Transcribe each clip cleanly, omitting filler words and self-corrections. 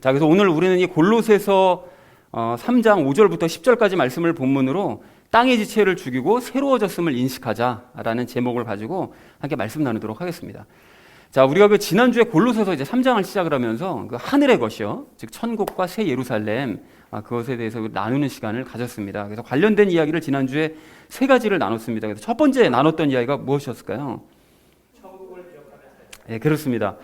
자, 그래서 오늘 우리는 이 골로새서 3장 5절부터 10절까지 말씀을 본문으로 땅의 지체를 죽이고 새로워졌음을 인식하자라는 제목을 가지고 함께 말씀 나누도록 하겠습니다. 자, 우리가 그 지난주에 골로새서 이제 3장을 시작을 하면서 그 하늘의 것이요, 즉 천국과 새 예루살렘, 그것에 대해서 나누는 시간을 가졌습니다. 그래서 관련된 이야기를 지난주에 세 가지를 나눴습니다. 그래서 첫 번째 나눴던 이야기가 무엇이었을까요? 천국을 기억하며 살자. 네, 그렇습니다.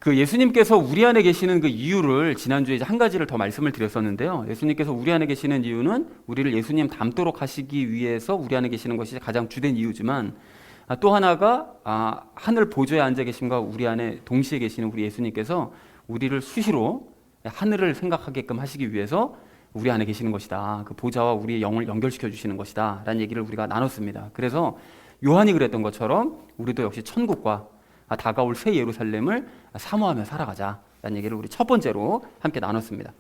그 예수님께서 우리 안에 계시는 그 이유를 지난주에 이제 한 가지를 더 말씀을 드렸었는데요. 예수님께서 우리 안에 계시는 이유는 우리를 예수님 닮도록 하시기 위해서 우리 안에 계시는 것이 가장 주된 이유지만, 또 하나가 하늘 보좌에 앉아 계심과 우리 안에 동시에 계시는 우리 예수님께서 우리를 수시로 하늘을 생각하게끔 하시기 위해서 우리 안에 계시는 것이다. 그 보좌와 우리의 영을 연결시켜 주시는 것이다 라는 얘기를 우리가 나눴습니다. 그래서 요한이 그랬던 것처럼 우리도 역시 천국과 다가올 새 예루살렘을 사모하며 살아가자라는 얘기를 우리 첫 번째로 함께 나눴습니다.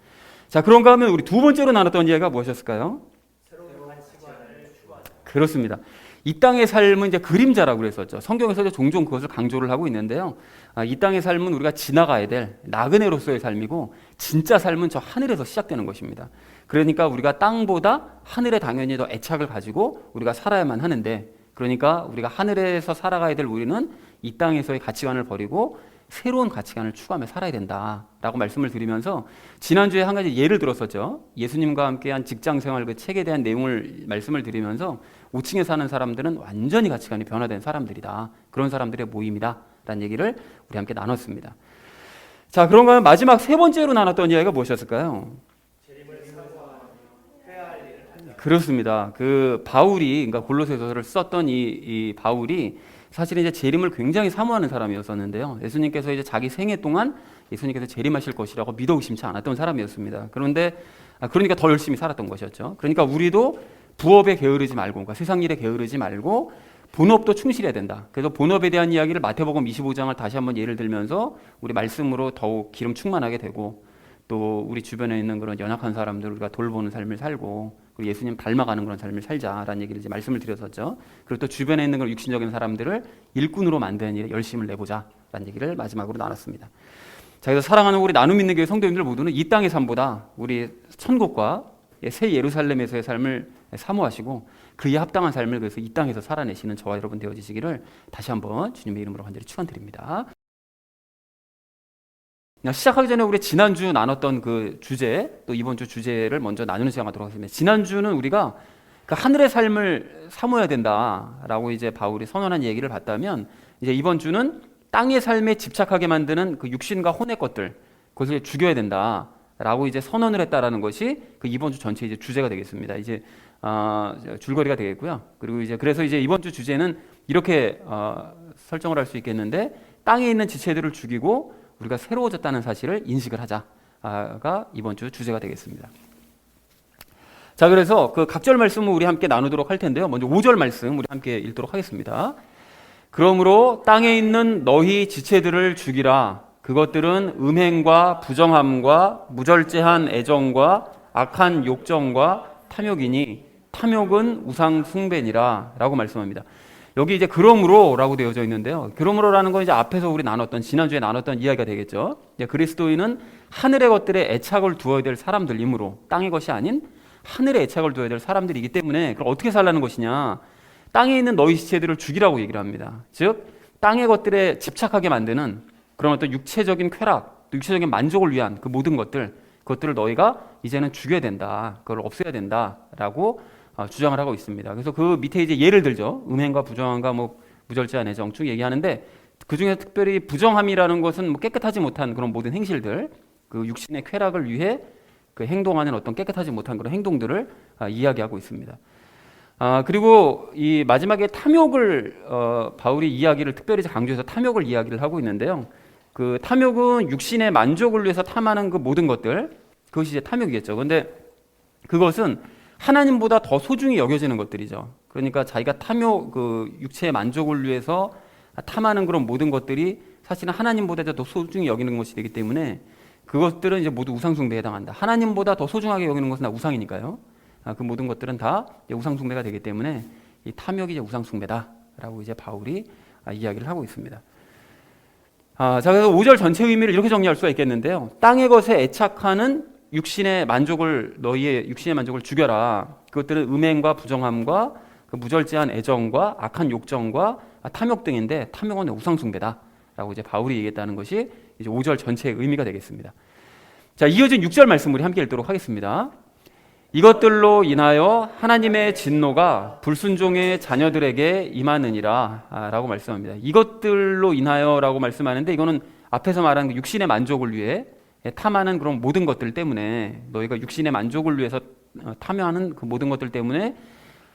자, 그런가 하면 우리 두 번째로 나눴던 이야기가 무엇이었을까요? 새로운 가치관을 추구하자. 그렇습니다. 이 땅의 삶은 이제 그림자라고 그랬었죠. 성경에서 종종 그것을 강조를 하고 있는데요. 이 땅의 삶은 우리가 지나가야 될 나그네로서의 삶이고, 진짜 삶은 저 하늘에서 시작되는 것입니다. 그러니까 우리가 땅보다 하늘에 당연히 더 애착을 가지고 우리가 살아야만 하는데, 그러니까 우리가 하늘에서 살아가야 될 우리는 이 땅에서의 가치관을 버리고 새로운 가치관을 추구하며 살아야 된다라고 말씀을 드리면서, 지난주에 한 가지 예를 들었었죠. 예수님과 함께한 직장생활 그 책에 대한 내용을 말씀을 드리면서 5층에 사는 사람들은 완전히 가치관이 변화된 사람들이다, 그런 사람들의 모임이다 라는 얘기를 우리 함께 나눴습니다. 자, 그런가 하면 마지막 세 번째로 나눴던 이야기가 무엇이었을까요? 그렇습니다. 그 바울이, 그러니까 골로새서를 썼던 이 바울이 사실은 이제 재림을 굉장히 사모하는 사람이었었는데요. 예수님께서 이제 자기 생애 동안 예수님께서 재림하실 것이라고 믿어 의심치 않았던 사람이었습니다. 그러니까 더 열심히 살았던 것이었죠. 그러니까 우리도 부업에 게으르지 말고, 그러니까 세상 일에 게으르지 말고 본업도 충실해야 된다. 그래서 본업에 대한 이야기를 마태복음 25장을 다시 한번 예를 들면서 우리 말씀으로 더욱 기름 충만하게 되고, 또 우리 주변에 있는 그런 연약한 사람들 우리가 돌보는 삶을 살고, 그리고 예수님 닮아가는 그런 삶을 살자라는 얘기를 이제 말씀을 드렸었죠. 그리고 또 주변에 있는 그런 육신적인 사람들을 일꾼으로 만드는 일에 열심을 내보자라는 얘기를 마지막으로 나눴습니다. 자, 그래서 사랑하는 우리 나눔 있는 교회 성도님들 모두는 이 땅의 삶보다 우리 천국과 새 예루살렘에서의 삶을 사모하시고, 그에 합당한 삶을 그래서 이 땅에서 살아내시는 저와 여러분 되어지시기를 다시 한번 주님의 이름으로 간절히 축원드립니다. 시작하기 전에 우리 지난주 나눴던 그 주제, 또 이번 주 주제를 먼저 나누는 시간 갖도록 하겠습니다. 지난주는 우리가 그 하늘의 삶을 사모해야 된다라고 이제 바울이 선언한 얘기를 봤다면, 이제 이번 주는 땅의 삶에 집착하게 만드는 그 육신과 혼의 것들, 그것을 죽여야 된다라고 이제 선언을 했다라는 것이 그 이번 주 전체 이제 주제가 되겠습니다. 이제 줄거리가 되겠고요. 그리고 이제 그래서 이제 이번 주 주제는 이렇게 설정을 할 수 있겠는데, 땅에 있는 지체들을 죽이고 우리가 새로워졌다는 사실을 인식을 하자가 이번 주 주제가 되겠습니다. 자, 그래서 그 각절 말씀을 우리 함께 나누도록 할 텐데요. 먼저 5절 말씀 우리 함께 읽도록 하겠습니다. 그러므로 땅에 있는 너희 지체들을 죽이라. 그것들은 음행과 부정함과 무절제한 애정과 악한 욕정과 탐욕이니 탐욕은 우상 숭배니라 라고 말씀합니다. 여기 이제 그러므로라고 되어져 있는데요. 그러므로라는 건 이제 앞에서 우리 지난주에 나눴던 이야기가 되겠죠. 그리스도인은 하늘의 것들에 애착을 두어야 될 사람들이므로, 땅의 것이 아닌 하늘에 애착을 두어야 될 사람들이기 때문에, 그럼 어떻게 살라는 것이냐? 땅에 있는 너희 지체들을 죽이라고 얘기를 합니다. 즉 땅의 것들에 집착하게 만드는 그런 어떤 육체적인 쾌락, 또 육체적인 만족을 위한 그 모든 그것들을 너희가 이제는 죽여야 된다, 그걸 없애야 된다라고 주장을 하고 있습니다. 그래서 그 밑에 이제 예를 들죠. 음행과 부정함과 무절제한 애정 쭉 얘기하는데, 그 중에 특별히 부정함이라는 것은 깨끗하지 못한 그런 모든 행실들, 그 육신의 쾌락을 위해 그 행동하는 어떤 깨끗하지 못한 그런 행동들을 이야기하고 있습니다. 그리고 이 마지막에 탐욕을 바울이 이야기를 특별히 강조해서 탐욕을 이야기를 하고 있는데요. 그 탐욕은 육신의 만족을 위해서 탐하는 그 모든 것들, 그것이 이제 탐욕이겠죠. 그런데 그것은 하나님보다 더 소중히 여겨지는 것들이죠. 그러니까 자기가 그 육체의 만족을 위해서 탐하는 그런 모든 것들이 사실은 하나님보다 더 소중히 여기는 것이 되기 때문에, 그것들은 이제 모두 우상숭배에 해당한다. 하나님보다 더 소중하게 여기는 것은 다 우상이니까요. 그 모든 것들은 다 우상숭배가 되기 때문에 이 탐욕이 이제 우상숭배다라고 이제 바울이 이야기를 하고 있습니다. 자, 그래서 5절 전체 의미를 이렇게 정리할 수가 있겠는데요. 땅의 것에 애착하는 육신의 만족을 너희의 육신의 만족을 죽여라. 그것들은 음행과 부정함과 그 무절제한 애정과 악한 욕정과 탐욕 등인데 탐욕은 우상숭배다라고 이제 바울이 얘기했다는 것이 이제 5절 전체의 의미가 되겠습니다. 자, 이어진 6절 말씀 우리 함께 읽도록 하겠습니다. 이것들로 인하여 하나님의 진노가 불순종의 자녀들에게 임하느니라 라고 말씀합니다. 이것들로 인하여라고 말씀하는데 이거는 앞에서 말한 육신의 만족을 위해 탐하는 그런 모든 것들 때문에 너희가 육신의 만족을 위해서 탐하는 그 모든 것들 때문에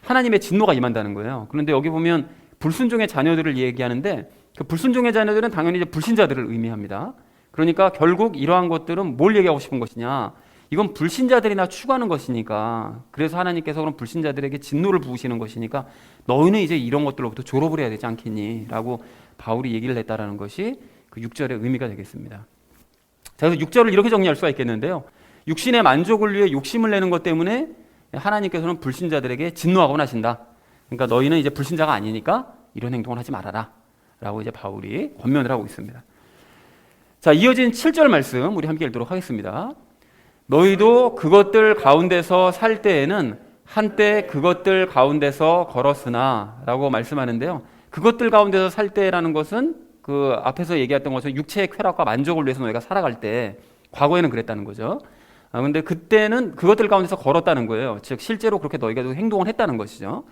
하나님의 진노가 임한다는 거예요. 그런데 여기 보면 불순종의 자녀들을 얘기하는데 그 불순종의 자녀들은 당연히 이제 불신자들을 의미합니다. 그러니까 결국 이러한 것들은 뭘 얘기하고 싶은 것이냐? 이건 불신자들이나 추구하는 것이니까 그래서 하나님께서 그런 불신자들에게 진노를 부으시는 것이니까 너희는 이제 이런 것들로부터 졸업을 해야 되지 않겠니? 라고 바울이 얘기를 했다라는 것이 그 6절의 의미가 되겠습니다. 자, 그래서 6절을 이렇게 정리할 수가 있겠는데요. 육신의 만족을 위해 욕심을 내는 것 때문에 하나님께서는 불신자들에게 진노하곤 하신다. 그러니까 너희는 이제 불신자가 아니니까 이런 행동을 하지 말아라 라고 이제 바울이 권면을 하고 있습니다. 자, 이어진 7절 말씀 우리 함께 읽도록 하겠습니다. 너희도 그것들 가운데서 살 때에는 한때 그것들 가운데서 걸었으나 라고 말씀하는데요. 그것들 가운데서 살 때라는 것은 그 앞에서 얘기했던 것처럼 육체의 쾌락과 만족을 위해서 너희가 살아갈 때 과거에는 그랬다는 거죠. 근데 그때는 그것들 가운데서 걸었다는 거예요. 즉 실제로 그렇게 너희가 행동을 했다는 것이죠.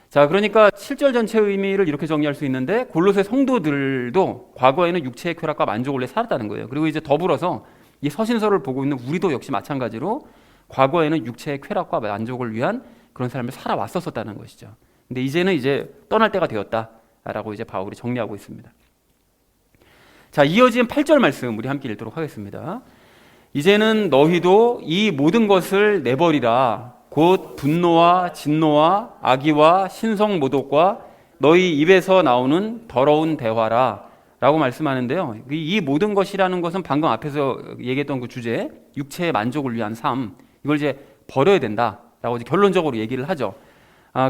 자, 그러니까 7절 전체의 의미를 이렇게 정리할 수 있는데 골로새 성도들도 과거에는 육체의 쾌락과 만족을 위해 살았다는 거예요. 그리고 이제 더불어서 이 서신서를 보고 있는 우리도 역시 마찬가지로 과거에는 육체의 쾌락과 만족을 위한 그런 삶을 살아왔었다는 것이죠. 근데 이제는 이제 떠날 때가 되었다라고 이제 바울이 정리하고 있습니다. 자, 이어진 8절 말씀 우리 함께 읽도록 하겠습니다. 이제는 너희도 이 모든 것을 내버리라. 곧 분노와 진노와 악의와 신성모독과 너희 입에서 나오는 더러운 대화라 라고 말씀하는데요. 이 모든 것이라는 것은 방금 앞에서 얘기했던 그 주제 육체의 만족을 위한 삶 이걸 이제 버려야 된다라고 이제 결론적으로 얘기를 하죠.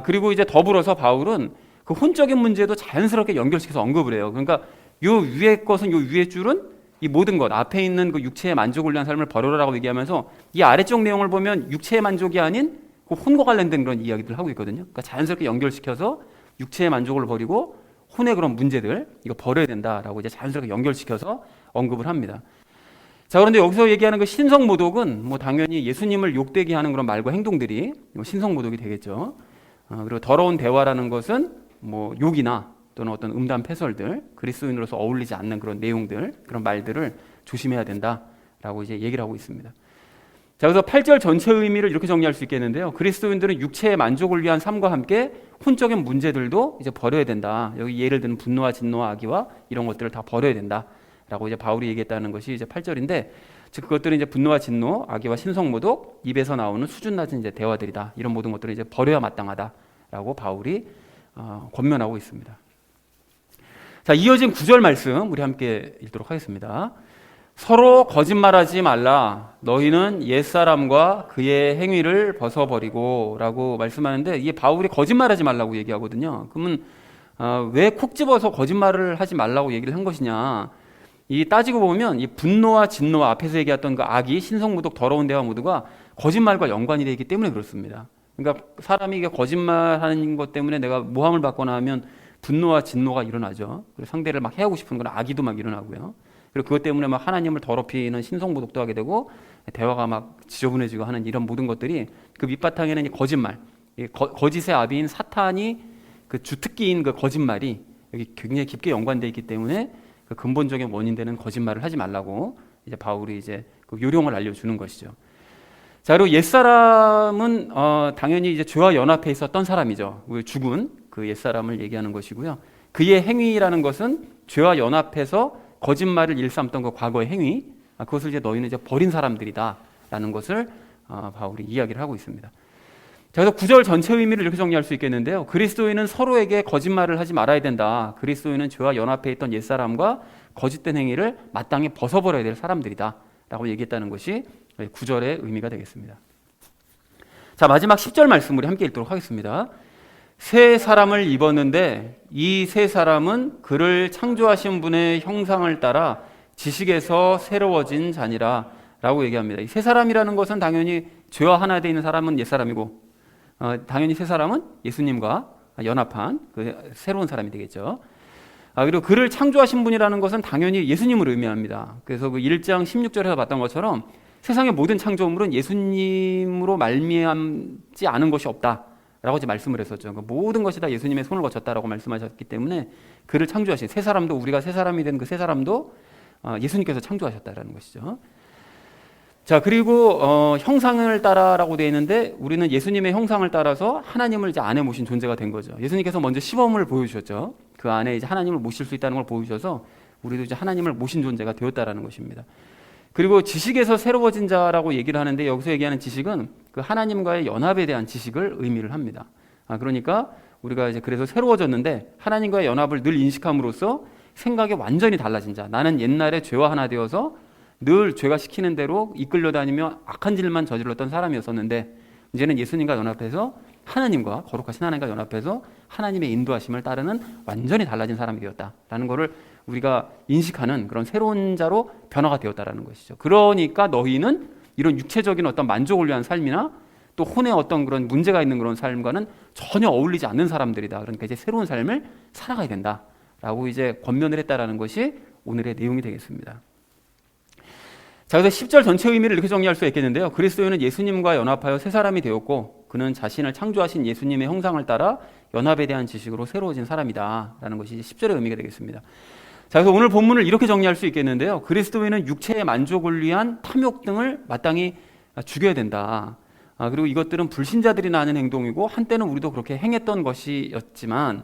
그리고 이제 더불어서 바울은 그 혼적인 문제도 자연스럽게 연결시켜서 언급을 해요. 그러니까 요 위의 것은 요 위의 줄은 이 모든 것 앞에 있는 그 육체의 만족을 위한 삶을 버려라라고 얘기하면서 이 아래쪽 내용을 보면 육체의 만족이 아닌 그 혼과 관련된 그런 이야기들을 하고 있거든요. 그러니까 자연스럽게 연결시켜서 육체의 만족을 버리고 혼의 그런 문제들 이거 버려야 된다라고 이제 자연스럽게 연결시켜서 언급을 합니다. 자, 그런데 여기서 얘기하는 그 신성모독은 뭐 당연히 예수님을 욕되게 하는 그런 말과 행동들이 신성모독이 되겠죠. 그리고 더러운 대화라는 것은 뭐 욕이나 또는 어떤 음담 패설들 그리스도인으로서 어울리지 않는 그런 내용들 그런 말들을 조심해야 된다라고 이제 얘기를 하고 있습니다. 자, 그래서 8절 전체 의미를 이렇게 정리할 수 있겠는데요. 그리스도인들은 육체의 만족을 위한 삶과 함께 혼적인 문제들도 이제 버려야 된다. 여기 예를 들면 분노와 진노와 악의와 이런 것들을 다 버려야 된다라고 이제 바울이 얘기했다는 것이 이제 8절인데, 즉 그것들은 이제 분노와 진노, 악의와 신성모독, 입에서 나오는 수준 낮은 이제 대화들이다. 이런 모든 것들을 이제 버려야 마땅하다라고 바울이 권면하고 있습니다. 자, 이어진 9절 말씀 우리 함께 읽도록 하겠습니다. 서로 거짓말하지 말라. 너희는 옛사람과 그의 행위를 벗어버리고 라고 말씀하는데, 이게 바울이 거짓말하지 말라고 얘기하거든요. 그러면 왜 콕 집어서 거짓말을 하지 말라고 얘기를 한 것이냐, 이 따지고 보면 이 분노와 진노와 앞에서 얘기했던 그 악이 신성모독 더러운 대화 모두가 거짓말과 연관이 되어 있기 때문에 그렇습니다. 그러니까 사람이 이게 거짓말하는 것 때문에 내가 모함을 받거나 하면 분노와 진노가 일어나죠. 그리고 상대를 막 해하고 싶은 그런 악의도 막 일어나고요. 그리고 그것 때문에 막 하나님을 더럽히는 신성모독도 하게 되고 대화가 막 지저분해지고 하는 이런 모든 것들이 그 밑바탕에는 이 거짓말, 거짓의 아비인 사탄이 그 주특기인 그 거짓말이 여기 굉장히 깊게 연관되어 있기 때문에 그 근본적인 원인되는 거짓말을 하지 말라고 이제 바울이 이제 그 요령을 알려주는 것이죠. 자, 그리고 옛사람은 당연히 이제 죄와 연합해 있었던 사람이죠. 죽은 그 옛사람을 얘기하는 것이고요. 그의 행위라는 것은 죄와 연합해서 거짓말을 일삼던 그 과거의 행위, 그것을 이제 너희는 이제 버린 사람들이다라는 것을 바울이 이야기를 하고 있습니다. 자, 그래서 9절 전체 의미를 이렇게 정리할 수 있겠는데요. 그리스도인은 서로에게 거짓말을 하지 말아야 된다. 그리스도인은 죄와 연합해 있던 옛사람과 거짓된 행위를 마땅히 벗어버려야 될 사람들이다 라고 얘기했다는 것이 9절의 의미가 되겠습니다. 자, 마지막 10절 말씀 우리 함께 읽도록 하겠습니다. 새 사람을 입었는데 이 새 사람은 그를 창조하신 분의 형상을 따라 지식에서 새로워진 자니라 라고 얘기합니다. 이 새 사람이라는 것은 당연히 죄와 하나 되어 있는 사람은 옛사람이고 당연히 새 사람은 예수님과 연합한 그 새로운 사람이 되겠죠. 그리고 그를 창조하신 분이라는 것은 당연히 예수님을 의미합니다. 그래서 그 1장 16절에서 봤던 것처럼 세상의 모든 창조물은 예수님으로 말미암지 않은 것이 없다라고 이제 말씀을 했었죠. 그러니까 모든 것이 다 예수님의 손을 거쳤다라고 말씀하셨기 때문에 그를 창조하신 새 사람도, 우리가 새 사람이 된 그 새 사람도 예수님께서 창조하셨다라는 것이죠. 자, 그리고 형상을 따라라고 되어 있는데 우리는 예수님의 형상을 따라서 하나님을 이제 안에 모신 존재가 된 거죠. 예수님께서 먼저 시범을 보여주셨죠. 그 안에 이제 하나님을 모실 수 있다는 걸 보여주셔서 우리도 이제 하나님을 모신 존재가 되었다라는 것입니다. 그리고 지식에서 새로워진 자라고 얘기를 하는데 여기서 얘기하는 지식은 그 하나님과의 연합에 대한 지식을 의미를 합니다. 그러니까 우리가 이제 그래서 새로워졌는데 하나님과의 연합을 늘 인식함으로써 생각이 완전히 달라진 자. 나는 옛날에 죄와 하나 되어서 늘 죄가 시키는 대로 이끌려 다니며 악한 일만 저질렀던 사람이었었는데 이제는 예수님과 연합해서 하나님과 거룩하신 하나님과 연합해서 하나님의 인도하심을 따르는 완전히 달라진 사람이 되었다라는 것을 우리가 인식하는 그런 새로운 자로 변화가 되었다라는 것이죠. 그러니까 너희는 이런 육체적인 어떤 만족을 위한 삶이나 또 혼의 어떤 그런 문제가 있는 그런 삶과는 전혀 어울리지 않는 사람들이다. 그러니까 이제 새로운 삶을 살아가야 된다라고 이제 권면을 했다라는 것이 오늘의 내용이 되겠습니다. 자, 그래서 10절 전체 의미를 이렇게 정리할 수 있겠는데요. 그리스도인은 예수님과 연합하여 새 사람이 되었고 그는 자신을 창조하신 예수님의 형상을 따라 연합에 대한 지식으로 새로워진 사람이다 라는 것이 10절의 의미가 되겠습니다. 자, 그래서 오늘 본문을 이렇게 정리할 수 있겠는데요. 그리스도인은 육체의 만족을 위한 탐욕 등을 마땅히 죽여야 된다. 그리고 이것들은 불신자들이나 하는 행동이고 한때는 우리도 그렇게 행했던 것이었지만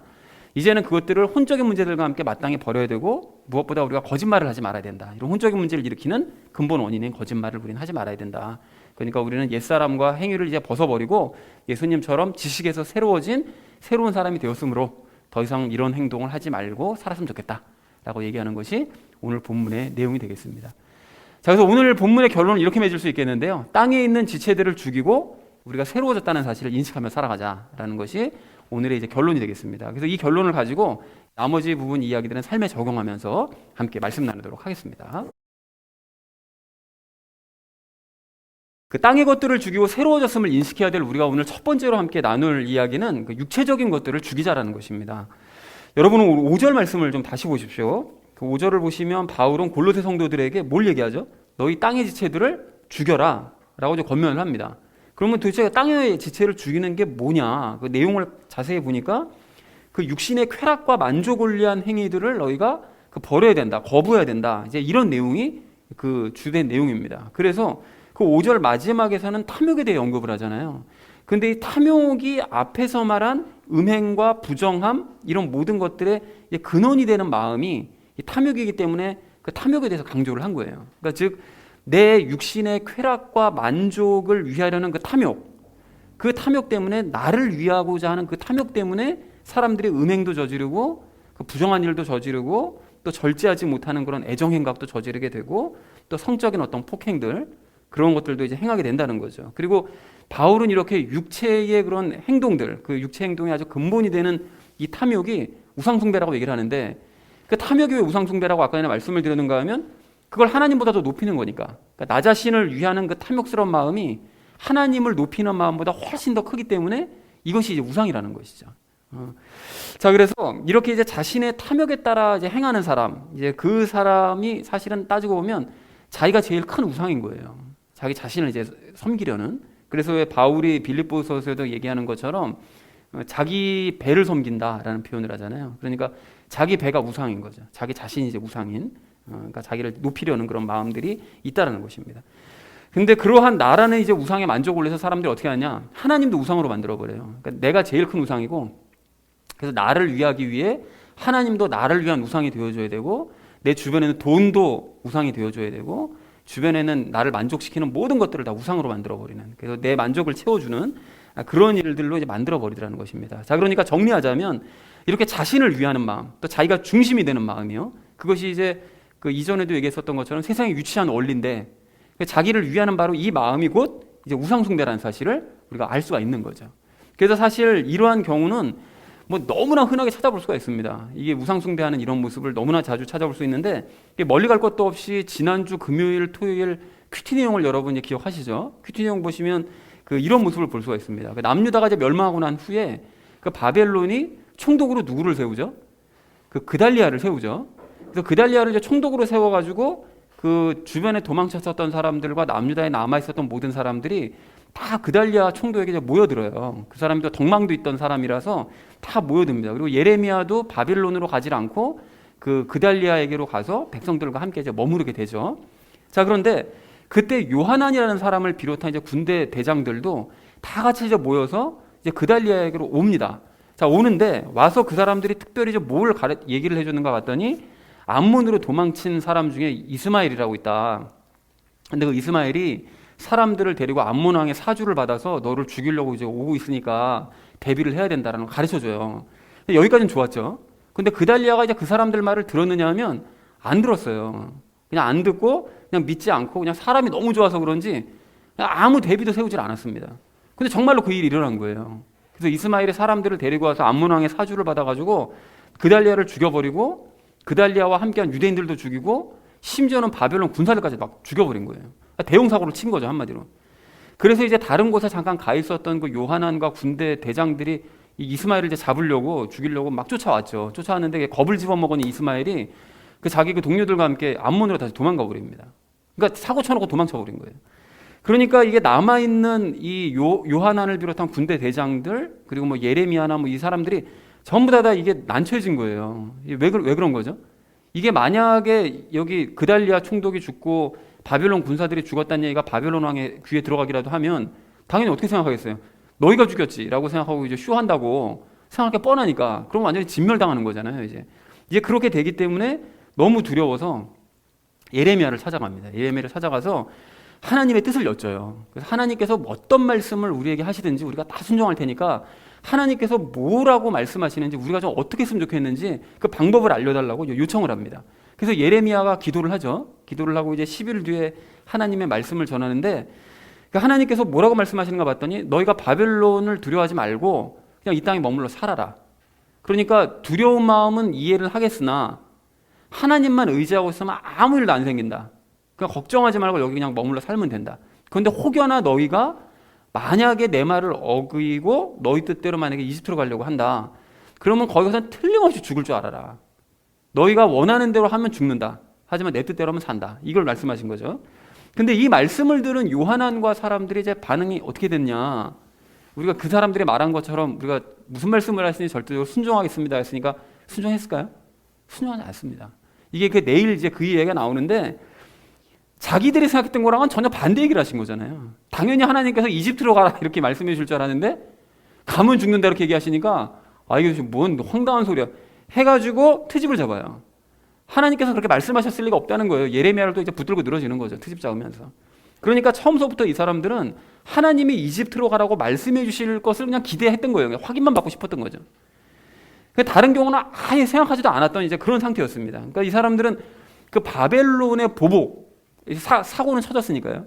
이제는 그것들을 혼적인 문제들과 함께 마땅히 버려야 되고 무엇보다 우리가 거짓말을 하지 말아야 된다. 이런 혼적인 문제를 일으키는 근본 원인인 거짓말을 우리는 하지 말아야 된다. 그러니까 우리는 옛사람과 행위를 이제 벗어버리고 예수님처럼 지식에서 새로워진 새로운 사람이 되었으므로 더 이상 이런 행동을 하지 말고 살았으면 좋겠다라고 얘기하는 것이 오늘 본문의 내용이 되겠습니다. 자, 그래서 오늘 본문의 결론을 이렇게 맺을 수 있겠는데요. 땅에 있는 지체들을 죽이고 우리가 새로워졌다는 사실을 인식하며 살아가자라는 것이 오늘의 이제 결론이 되겠습니다. 그래서 이 결론을 가지고 나머지 부분 이야기들은 삶에 적용하면서 함께 말씀 나누도록 하겠습니다. 그 땅의 것들을 죽이고 새로워졌음을 인식해야 될 우리가 오늘 첫 번째로 함께 나눌 이야기는 그 육체적인 것들을 죽이자라는 것입니다. 여러분은 5절 말씀을 좀 다시 보십시오. 그 5절을 보시면 바울은 골로새 성도들에게 뭘 얘기하죠? 너희 땅의 지체들을 죽여라 라고 이제 권면을 합니다. 그러면 도대체 땅의 지체를 죽이는 게 뭐냐? 그 내용을 자세히 보니까 그 육신의 쾌락과 만족을 위한 행위들을 너희가 그 버려야 된다, 거부해야 된다. 이제 이런 내용이 그 주된 내용입니다. 그래서 그 5절 마지막에서는 탐욕에 대해 언급을 하잖아요. 근데 이 탐욕이 앞에서 말한 음행과 부정함 이런 모든 것들의 근원이 되는 마음이 이 탐욕이기 때문에 그 탐욕에 대해서 강조를 한 거예요. 그러니까 즉 내 육신의 쾌락과 만족을 위하려는 그 탐욕 때문에 나를 위하고자 하는 그 탐욕 때문에 사람들이 음행도 저지르고 그 부정한 일도 저지르고 또 절제하지 못하는 그런 애정행각도 저지르게 되고 또 성적인 어떤 폭행들 그런 것들도 이제 행하게 된다는 거죠. 그리고 바울은 이렇게 육체의 그런 행동들, 그 육체 행동의 아주 근본이 되는 이 탐욕이 우상숭배라고 얘기를 하는데 그 탐욕이 왜 우상숭배라고 아까 전에 말씀을 드렸는가 하면 그걸 하나님보다 더 높이는 거니까. 그러니까 나 자신을 위하는 그 탐욕스러운 마음이 하나님을 높이는 마음보다 훨씬 더 크기 때문에 이것이 이제 우상이라는 것이죠. 자, 그래서 이렇게 이제 자신의 탐욕에 따라 이제 행하는 사람, 이제 그 사람이 사실은 따지고 보면 자기가 제일 큰 우상인 거예요. 자기 자신을 이제 섬기려는. 그래서 왜 바울이 빌립보서에서도 얘기하는 것처럼 자기 배를 섬긴다라는 표현을 하잖아요. 그러니까 자기 배가 우상인 거죠. 자기 자신이 이제 우상인. 그러니까 자기를 높이려는 그런 마음들이 있다라는 것입니다. 근데 그러한 나라는 이제 우상에 만족을 해서 사람들이 어떻게 하냐? 하나님도 우상으로 만들어 버려요. 그러니까 내가 제일 큰 우상이고, 그래서 나를 위하기 위해 하나님도 나를 위한 우상이 되어줘야 되고, 내 주변에는 돈도 우상이 되어줘야 되고, 주변에는 나를 만족시키는 모든 것들을 다 우상으로 만들어 버리는. 그래서 내 만족을 채워주는 그런 일들로 이제 만들어 버리더라는 것입니다. 자, 그러니까 정리하자면 이렇게 자신을 위하는 마음, 또 자기가 중심이 되는 마음이요. 그것이 이제 그 이전에도 얘기했었던 것처럼 세상에 유치한 원리인데 자기를 위하는 바로 이 마음이 곧 이제 우상숭배라는 사실을 우리가 알 수가 있는 거죠. 그래서 사실 이러한 경우는 뭐 너무나 흔하게 찾아볼 수가 있습니다. 이게 우상숭배하는 이런 모습을 너무나 자주 찾아볼 수 있는데, 멀리 갈 것도 없이 지난주 금요일, 토요일 큐티 내용을 여러분이 기억하시죠? 큐티 내용 보시면 이런 모습을 볼 수가 있습니다. 남유다가 이제 멸망하고 난 후에 바벨론이 총독으로 누구를 세우죠? 그달리아를 세우죠. 그래서 그달리아를 이제 총독으로 세워가지고 주변에 도망쳤었던 사람들과 남유다에 남아 있었던 모든 사람들이 다 그달리아 총독에게 이제 모여들어요. 그 사람이 또 덕망도 있던 사람이라서 다 모여듭니다. 그리고 예레미야도 바빌론으로 가지 않고 그달리아에게로 가서 백성들과 함께 이제 머무르게 되죠. 자, 그런데 그때 요하난이라는 사람을 비롯한 이제 군대 대장들도 다 같이 이제 모여서 이제 그달리아에게로 옵니다. 자, 오는데 와서 그 사람들이 특별히 이제 뭘 얘기를 해주는가 봤더니 암몬으로 도망친 사람 중에 이스마엘이라고 있다. 근데 그 이스마엘이 사람들을 데리고 암몬 왕의 사주를 받아서 너를 죽이려고 이제 오고 있으니까 대비를 해야 된다라는 걸 가르쳐 줘요. 여기까지는 좋았죠. 근데 그달리아가 이제 그 사람들 말을 들었느냐 하면 안 들었어요. 그냥 안 듣고 그냥 믿지 않고 그냥 사람이 너무 좋아서 그런지 그냥 아무 대비도 세우질 않았습니다. 근데 정말로 그 일이 일어난 거예요. 그래서 이스마엘이 사람들을 데리고 와서 암몬 왕의 사주를 받아가지고 그달리아를 죽여버리고 그달리아와 함께한 유대인들도 죽이고 심지어는 바벨론 군사들까지 막 죽여버린 거예요. 대형사고를 친 거죠, 한마디로. 그래서 이제 다른 곳에 잠깐 가 있었던 요하난과 군대 대장들이 이 이스마엘을 이제 잡으려고 죽이려고 막 쫓아왔죠. 쫓아왔는데 겁을 집어먹은 이스마엘이 자기 동료들과 함께 암몬으로 다시 도망가 버립니다. 그러니까 사고 쳐놓고 도망쳐 버린 거예요. 그러니까 이게 남아있는 이 요하난을 비롯한 군대 대장들 그리고 뭐 예레미야나 뭐 이 사람들이 전부 다 이게 난처해진 거예요. 왜 그런 거죠? 이게 만약에 여기 그달리아 총독이 죽고 바벨론 군사들이 죽었다는 얘기가 바벨론 왕의 귀에 들어가기라도 하면 당연히 어떻게 생각하겠어요? 너희가 죽였지라고 생각하고 이제 쇼한다고 생각할 게 뻔하니까 그럼 완전히 진멸당하는 거잖아요. 이제 그렇게 되기 때문에 너무 두려워서 예레미야를 찾아갑니다. 예레미야를 찾아가서 하나님의 뜻을 여쭤요. 그래서 하나님께서 어떤 말씀을 우리에게 하시든지 우리가 다 순종할 테니까 하나님께서 뭐라고 말씀하시는지 우리가 좀 어떻게 했으면 좋겠는지 그 방법을 알려달라고 요청을 합니다. 그래서 예레미야가 기도를 하죠. 기도를 하고 이제 10일 뒤에 하나님의 말씀을 전하는데 하나님께서 뭐라고 말씀하시는가 봤더니 너희가 바벨론을 두려워하지 말고 그냥 이 땅에 머물러 살아라. 그러니까 두려운 마음은 이해를 하겠으나 하나님만 의지하고 있으면 아무 일도 안 생긴다. 그냥 걱정하지 말고 여기 그냥 머물러 살면 된다. 그런데 혹여나 너희가 만약에 내 말을 어기고 너희 뜻대로 만약에 이집트로 가려고 한다. 그러면 거기서 틀림없이 죽을 줄 알아라. 너희가 원하는 대로 하면 죽는다. 하지만 내 뜻대로 하면 산다. 이걸 말씀하신 거죠. 근데 이 말씀을 들은 요하난과 사람들이 이제 반응이 어떻게 됐냐. 우리가 그 사람들이 말한 것처럼 우리가 무슨 말씀을 하시니 절대적으로 순종하겠습니다 했으니까 순종했을까요? 순종하지 않습니다. 이게 내일 이제 그 얘기가 나오는데 자기들이 생각했던 거랑은 전혀 반대 얘기를 하신 거잖아요. 당연히 하나님께서 이집트로 가라 이렇게 말씀해 줄 줄 알았는데 가면 죽는다 이렇게 얘기하시니까 이게 지금 뭔 황당한 소리야 해가지고 트집을 잡아요. 하나님께서 그렇게 말씀하셨을 리가 없다는 거예요. 예레미야를 또 이제 붙들고 늘어지는 거죠. 트집 잡으면서. 그러니까 처음서부터 이 사람들은 하나님이 이집트로 가라고 말씀해 주실 것을 그냥 기대했던 거예요. 그냥 확인만 받고 싶었던 거죠. 다른 경우는 아예 생각하지도 않았던 이제 그런 상태였습니다. 그러니까 이 사람들은 그 바벨론의 보복, 사고는 쳐졌으니까요.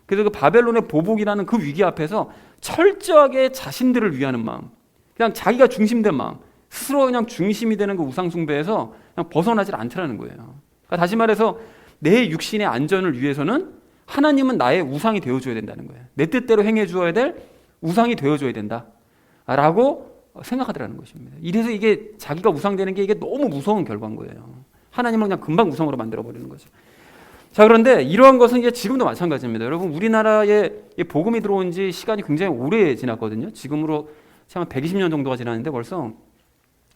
그래서 그 바벨론의 보복이라는 그 위기 앞에서 철저하게 자신들을 위하는 마음, 그냥 자기가 중심된 마음, 스스로 그냥 중심이 되는 그 우상숭배에서 그냥 벗어나질 않더라는 거예요. 그러니까 다시 말해서 내 육신의 안전을 위해서는 하나님은 나의 우상이 되어줘야 된다는 거예요. 내 뜻대로 행해주어야 될 우상이 되어줘야 된다라고 생각하더라는 것입니다. 이래서 이게 자기가 우상되는 게 이게 너무 무서운 결과인 거예요. 하나님은 그냥 금방 우상으로 만들어버리는 거죠. 자, 그런데 이러한 것은 이제 지금도 마찬가지입니다. 여러분, 우리나라에 복음이 들어온 지 시간이 굉장히 오래 지났거든요. 지금으로 한 120년 정도가 지났는데 벌써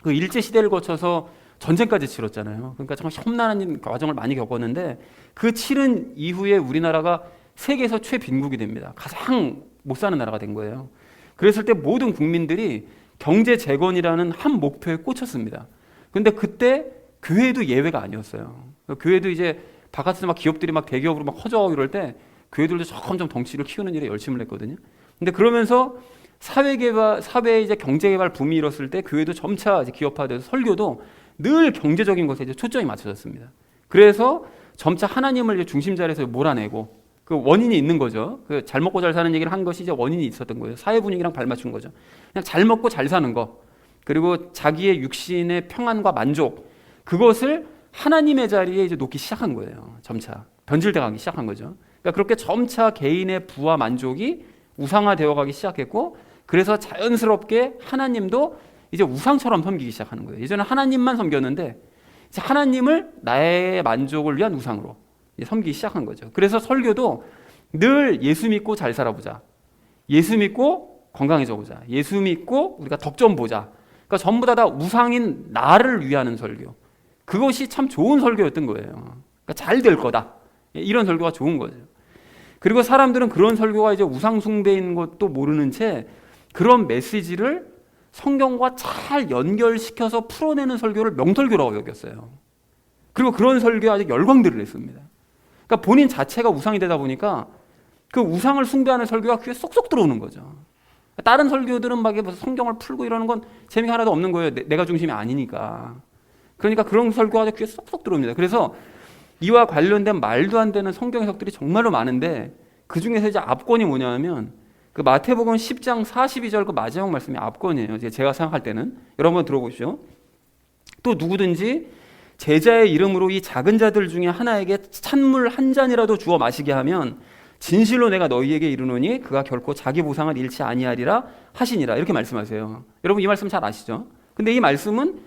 그 일제시대를 거쳐서 전쟁까지 치렀잖아요. 그러니까 정말 험난한 과정을 많이 겪었는데 그 치른 이후에 우리나라가 세계에서 최빈국이 됩니다. 가장 못 사는 나라가 된 거예요. 그랬을 때 모든 국민들이 경제 재건이라는 한 목표에 꽂혔습니다. 그런데 그때 교회도 예외가 아니었어요. 교회도 이제 바깥에서 막 기업들이 막 대기업으로 막 커져가고 이럴 때 교회들도 점점 덩치를 키우는 일에 열심을 했거든요. 근데 그러면서 사회의 이제 경제개발 붐이 일었을 때 교회도 점차 이제 기업화돼서 설교도 늘 경제적인 것에 이제 초점이 맞춰졌습니다. 그래서 점차 하나님을 이제 중심 자리에서 몰아내고 그 원인이 있는 거죠. 그 잘 먹고 잘 사는 얘기를 한 것이 이제 원인이 있었던 거예요. 사회 분위기랑 발맞춘 거죠. 그냥 잘 먹고 잘 사는 거, 그리고 자기의 육신의 평안과 만족, 그것을 하나님의 자리에 이제 놓기 시작한 거예요. 점차 변질돼 가기 시작한 거죠. 그러니까 그렇게 점차 개인의 부와 만족이 우상화되어 가기 시작했고, 그래서 자연스럽게 하나님도 이제 우상처럼 섬기기 시작하는 거예요. 예전에 하나님만 섬겼는데 이제 하나님을 나의 만족을 위한 우상으로 섬기기 시작한 거죠. 그래서 설교도 늘 예수 믿고 잘 살아보자, 예수 믿고 건강해져 보자, 예수 믿고 우리가 덕 좀 보자. 그러니까 전부 다 우상인 나를 위하는 설교, 그것이 참 좋은 설교였던 거예요. 그러니까 잘 될 거다, 이런 설교가 좋은 거죠. 그리고 사람들은 그런 설교가 이제 우상 숭배인 것도 모르는 채 그런 메시지를 성경과 잘 연결시켜서 풀어내는 설교를 명설교라고 여겼어요. 그리고 그런 설교에 아주 열광들을 했습니다. 그러니까 본인 자체가 우상이 되다 보니까 그 우상을 숭배하는 설교가 귀에 쏙쏙 들어오는 거죠. 다른 설교들은 막 성경을 풀고 이러는 건 재미가 하나도 없는 거예요. 내가 중심이 아니니까. 그러니까 그런 설교가 귀에 쏙쏙 들어옵니다. 그래서 이와 관련된 말도 안 되는 성경 해석들이 정말로 많은데, 그 중에서 이제 압권이 뭐냐면 그 마태복음 10장 42절 그 마지막 말씀이 압권이에요. 제가 생각할 때는 여러분 들어보시죠. 또 누구든지 제자의 이름으로 이 작은 자들 중에 하나에게 찬물 한 잔이라도 주어 마시게 하면 진실로 내가 너희에게 이르노니 그가 결코 자기 보상을 잃지 아니하리라 하시니라, 이렇게 말씀하세요. 여러분 이 말씀 잘 아시죠? 근데 이 말씀은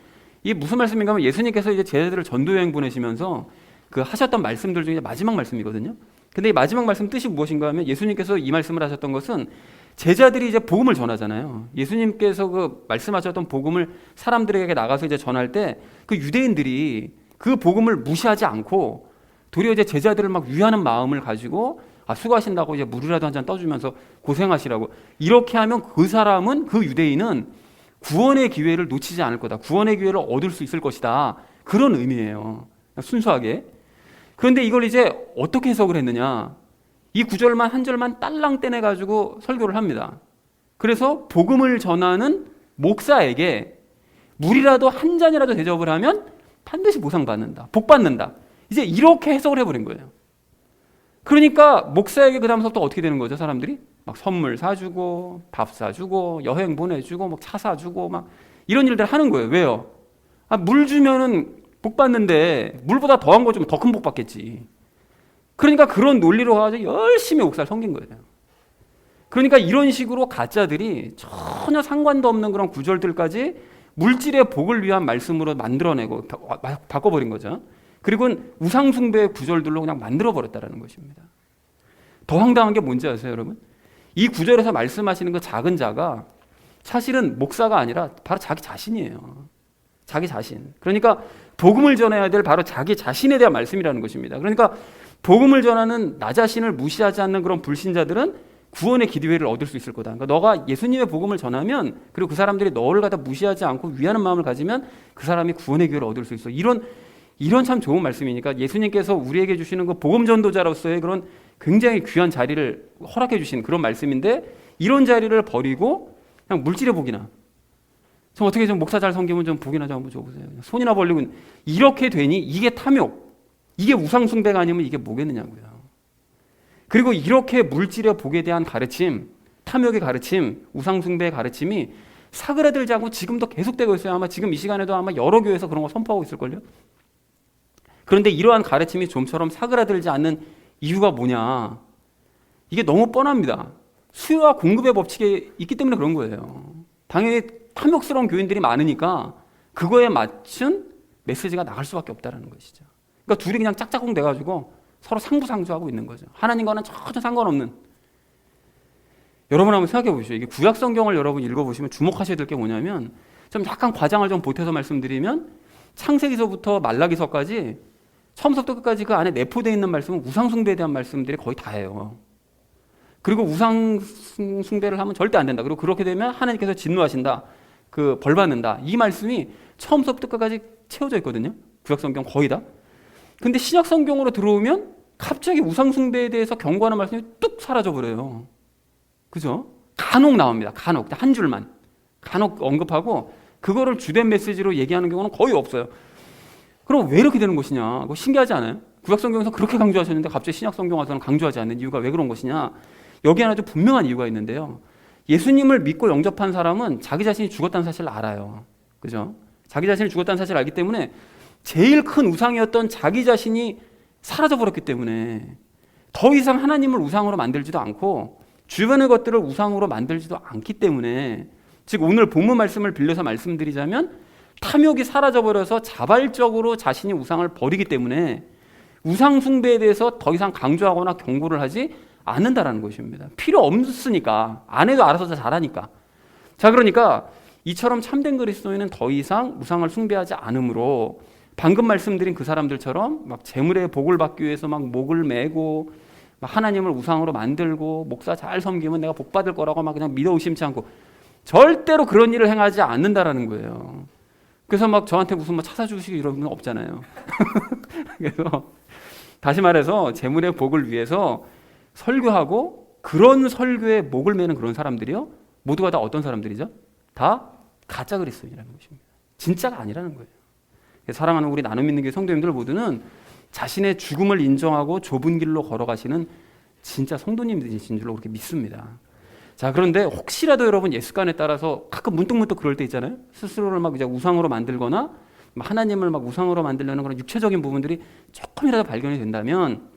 이게 무슨 말씀인가 하면 예수님께서 이제 제자들을 전도 여행 보내시면서 그 하셨던 말씀들 중에 마지막 말씀이거든요. 근데 이 마지막 말씀 뜻이 무엇인가 하면 예수님께서 이 말씀을 하셨던 것은 제자들이 이제 복음을 전하잖아요. 예수님께서 그 말씀하셨던 복음을 사람들에게 나가서 이제 전할 때 그 유대인들이 그 복음을 무시하지 않고 도리어 이제 제자들을 막 위하는 마음을 가지고 수고하신다고 이제 물이라도 한 잔 떠주면서 고생하시라고 이렇게 하면 그 사람은, 그 유대인은 구원의 기회를 놓치지 않을 거다, 구원의 기회를 얻을 수 있을 것이다, 그런 의미예요. 순수하게. 그런데 이걸 이제 어떻게 해석을 했느냐, 이 구절만 한 절만 딸랑 떼내가지고 설교를 합니다. 그래서 복음을 전하는 목사에게 물이라도 한 잔이라도 대접을 하면 반드시 보상받는다, 복받는다, 이제 이렇게 해석을 해버린 거예요. 그러니까 목사에게 그 다음부터 어떻게 되는 거죠? 사람들이 막 선물 사주고 밥 사주고 여행 보내주고 막 차 사주고 막 이런 일들 하는 거예요. 왜요? 물 주면은 복 받는데 물보다 더한 거 주면 더 큰 복 받겠지. 그러니까 그런 논리로 가지고 열심히 목사를 섬긴 거예요. 그러니까 이런 식으로 가짜들이 전혀 상관도 없는 그런 구절들까지 물질의 복을 위한 말씀으로 만들어내고 바꿔버린 거죠. 그리고 우상 숭배의 구절들로 그냥 만들어버렸다는 것입니다. 더 황당한 게 뭔지 아세요, 여러분? 이 구절에서 말씀하시는 그 작은 자가 사실은 목사가 아니라 바로 자기 자신이에요. 자기 자신. 그러니까 복음을 전해야 될 바로 자기 자신에 대한 말씀이라는 것입니다. 그러니까 복음을 전하는 나 자신을 무시하지 않는 그런 불신자들은 구원의 기회를 얻을 수 있을 거다. 그러니까 너가 예수님의 복음을 전하면, 그리고 그 사람들이 너를 갖다 무시하지 않고 위하는 마음을 가지면 그 사람이 구원의 기회를 얻을 수 있어. 이런 참 좋은 말씀이니까 예수님께서 우리에게 주시는 그 복음 전도자로서의 그런 굉장히 귀한 자리를 허락해 주신 그런 말씀인데, 이런 자리를 버리고 그냥 물질의 복이나 좀 어떻게 좀 목사 잘 섬기면 좀 복이나 좀 한번 줘보세요, 손이나 벌리고, 이렇게 되니 이게 탐욕, 이게 우상 숭배가 아니면 이게 뭐겠느냐고요. 그리고 이렇게 물질의 복에 대한 가르침, 탐욕의 가르침, 우상 숭배의 가르침이 사그라들지 않고 지금도 계속되고 있어요. 아마 지금 이 시간에도 아마 여러 교회에서 그런 거 선포하고 있을걸요. 그런데 이러한 가르침이 좀처럼 사그라들지 않는 이유가 뭐냐? 이게 너무 뻔합니다. 수요와 공급의 법칙이 있기 때문에 그런 거예요. 당연히 탐욕스러운 교인들이 많으니까 그거에 맞춘 메시지가 나갈 수밖에 없다는 것이죠. 그러니까 둘이 그냥 짝짝꿍 돼가지고 서로 상부상조하고 있는 거죠. 하나님과는 전혀 상관없는. 여러분 한번 생각해 보시죠. 이게 구약 성경을 여러분 읽어보시면 주목하셔야 될 게 뭐냐면, 좀 약간 과장을 좀 보태서 말씀드리면 창세기서부터 말라기서까지 처음부터 끝까지 그 안에 내포되어 있는 말씀은 우상 숭배에 대한 말씀들이 거의 다예요. 그리고 우상 숭배를 하면 절대 안 된다. 그리고 그렇게 되면 하나님께서 진노하신다, 그 벌 받는다. 이 말씀이 처음부터 끝까지 채워져 있거든요. 구약 성경 거의 다. 근데 신약 성경으로 들어오면 갑자기 우상 숭배에 대해서 경고하는 말씀이 뚝 사라져 버려요. 그죠? 간혹 나옵니다. 간혹 한 줄만 간혹 언급하고 그거를 주된 메시지로 얘기하는 경우는 거의 없어요. 그럼 왜 이렇게 되는 것이냐? 그거 신기하지 않아요? 구약 성경에서 그렇게 강조하셨는데 갑자기 신약 성경 와서는 강조하지 않는 이유가 왜 그런 것이냐? 여기에 아주 분명한 이유가 있는데요. 예수님을 믿고 영접한 사람은 자기 자신이 죽었다는 사실을 알아요. 그죠? 자기 자신이 죽었다는 사실을 알기 때문에 제일 큰 우상이었던 자기 자신이 사라져버렸기 때문에 더 이상 하나님을 우상으로 만들지도 않고 주변의 것들을 우상으로 만들지도 않기 때문에, 즉 오늘 본문 말씀을 빌려서 말씀드리자면 탐욕이 사라져버려서 자발적으로 자신이 우상을 버리기 때문에 우상 숭배에 대해서 더 이상 강조하거나 경고를 하지 않는다라는 것입니다. 필요 없으니까, 안 해도 알아서 잘하니까. 자, 그러니까 이처럼 참된 그리스도인은 더 이상 우상을 숭배하지 않으므로 방금 말씀드린 그 사람들처럼 막 재물의 복을 받기 위해서 막 목을 매고 막 하나님을 우상으로 만들고 목사 잘 섬기면 내가 복 받을 거라고 막 그냥 믿어 의심치 않고 절대로 그런 일을 행하지 않는다라는 거예요. 그래서 막 저한테 무슨 뭐 차 사주시고 이런 건 없잖아요. 그래서 다시 말해서 재물의 복을 위해서 설교하고 그런 설교에 목을 매는 그런 사람들이요, 모두가 다 어떤 사람들이죠? 다 가짜 그리스도인이라는 것입니다. 진짜가 아니라는 거예요. 사랑하는 우리 나눔 믿는 교회 성도님들 모두는 자신의 죽음을 인정하고 좁은 길로 걸어가시는 진짜 성도님들이신 줄로 그렇게 믿습니다. 자, 그런데 혹시라도 여러분 예습관에 따라서 가끔 문득문득 그럴 때 있잖아요. 스스로를 막 이제 우상으로 만들거나 하나님을 막 우상으로 만들려는 그런 육체적인 부분들이 조금이라도 발견이 된다면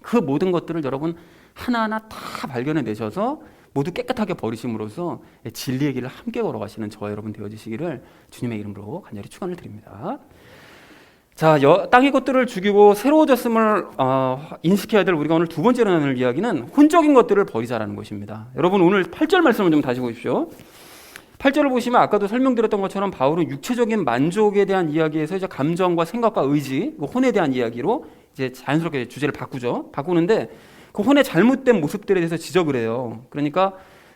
그 모든 것들을 여러분 하나하나 다 발견해 내셔서 모두 깨끗하게 버리심으로써 진리의 길을 함께 걸어가시는 저와 여러분 되어주시기를 주님의 이름으로 간절히 축원을 드립니다. 자, 땅의 것들을 죽이고 새로워졌음을 인식해야 될 우리가 오늘 두 번째로 나눌 이야기는 혼적인 것들을 버리자라는 것입니다. 여러분 오늘 8절 말씀을 좀 다시 보십시오. 8절을 보시면 아까도 설명드렸던 것처럼 바울은 육체적인 만족에 대한 이야기에서 이제 감정과 생각과 의지, 혼에 대한 이야기로 이제 자연스럽게 주제를 바꾸는데 그 혼의 잘못된 모습들에 대해서 지적을 해요. 그러니까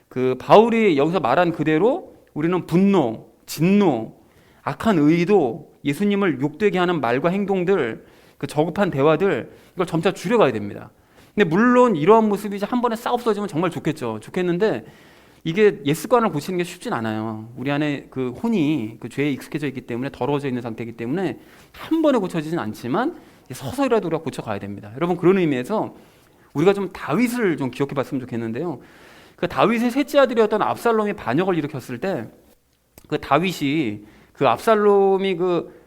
그 바울이 여기서 말한 그대로 우리는 분노, 진노, 악한 의도, 예수님을 욕되게 하는 말과 행동들, 그 저급한 대화들, 이걸 점차 줄여가야 됩니다. 근데 물론 이러한 모습이 이제 한 번에 싹 없어지면 정말 좋겠는데 이게 옛습관을 고치는 게 쉽진 않아요. 우리 안에 그 혼이 그 죄에 익숙해져 있기 때문에 더러워져 있는 상태이기 때문에 한 번에 고쳐지진 않지만 서서히라도 우리가 고쳐가야 됩니다. 여러분 그런 의미에서 우리가 좀 다윗을 좀 기억해 봤으면 좋겠는데요. 그 다윗의 셋째 아들이었던 압살롬이 반역을 일으켰을 때 그 다윗이 그 압살롬이 그